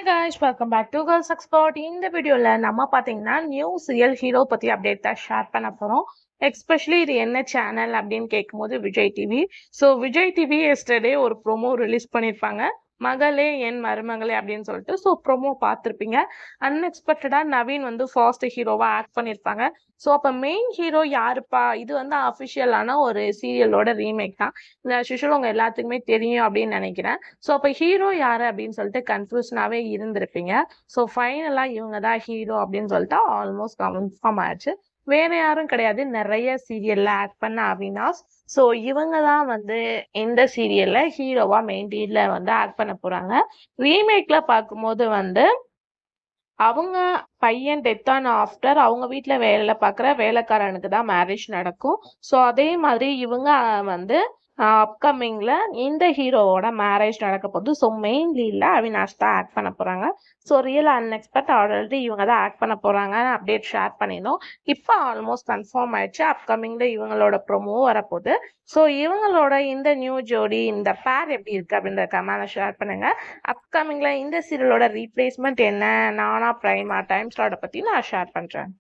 Hey guys, welcome back to Girls Expert. இந்த வீடியோல நம்ம பாத்தீங்கன்னா நியூ சீரியல் ஹீரோ பத்தி அப்டேட் தான் ஷேர் பண்ண போறோம். எஸ்பெஷலி இது என்ன சேனல் அப்படின்னு கேட்கும்போது Vijay TV. So Vijay TV yesterday ஒரு ப்ரோமோ ரிலீஸ் பண்ணியிருப்பாங்க. மகளே என் மருமகளே அப்படின்னு சொல்லிட்டு. ஸோ ப்ரோமோ பார்த்துருப்பீங்க. அன்எக்ஸ்பெக்டடா நவீன் வந்து ஃபர்ஸ்ட் ஹீரோவா ஆக்ட் பண்ணியிருப்பாங்க. ஸோ அப்போ மெயின் ஹீரோ யாருப்பா? இது வந்து அஃபிஷியலான ஒரு சீரியலோட ரீமேக் தான். இந்த யூஷுவல் உங்க எல்லாத்துக்குமே தெரியும் அப்படின்னு நினைக்கிறேன். ஸோ அப்போ ஹீரோ யாரு அப்படின்னு சொல்லிட்டு கன்ஃபியூஷனாகவே இருந்திருப்பீங்க. ஸோ ஃபைனலாக இவங்க தான் ஹீரோ அப்படின்னு சொல்லிட்டு ஆல்மோஸ்ட் கன்ஃபார்ம் ஆயிடுச்சு. வேற யாரும் கிடையாது, நிறைய சீரியல்ல ஆக்ட் பண்ண அவினாஷ். ஸோ இவங்க தான் வந்து இந்த சீரியல்ல ஹீரோவா மெயின் லீட்ல வந்து ஆக்ட் பண்ண போறாங்க. ரீமேக்ல பார்க்கும்போது வந்து அவங்க பையன் டெத் ஆன ஆஃப்டர் அவங்க வீட்ல வேலை பார்க்குற வேலைக்காரனுக்கு தான் மேரேஜ் நடக்கும். ஸோ அதே மாதிரி இவங்க வந்து அப்கமிங்ல இந்த ஹீரோவோட மேரேஜ் நடக்க போகுது. ஸோ மெயின் லீட்ல அவினாஷ் தான் ஆக்ட் பண்ண போறாங்க. ஸோ ரியல் அன்எக்ஸ்பெக்ட் ஆல்ரெடி இவங்க தான் ஆக்ட் பண்ண போறாங்க அப்டேட் ஷேர் பண்ணியிருந்தோம். இப்போ ஆல்மோஸ்ட் கன்ஃபார்ம் ஆயிடுச்சு. அப்கமிங்ல இவங்களோட ப்ரோமோ வரப்போகுது. ஸோ இவங்களோட இந்த நியூ ஜோடி இந்த பேர் எப்படி இருக்கு அப்படின்ற கமெண்ட்ல ஷேர் பண்ணுங்க. அப்கமிங்ல இந்த சீரியலோட ரீப்ளேஸ்மெண்ட் என்ன, நானா பிரைமா டைம் ஸ்லாட்டை பத்தி நான் ஷேர் பண்றேன்.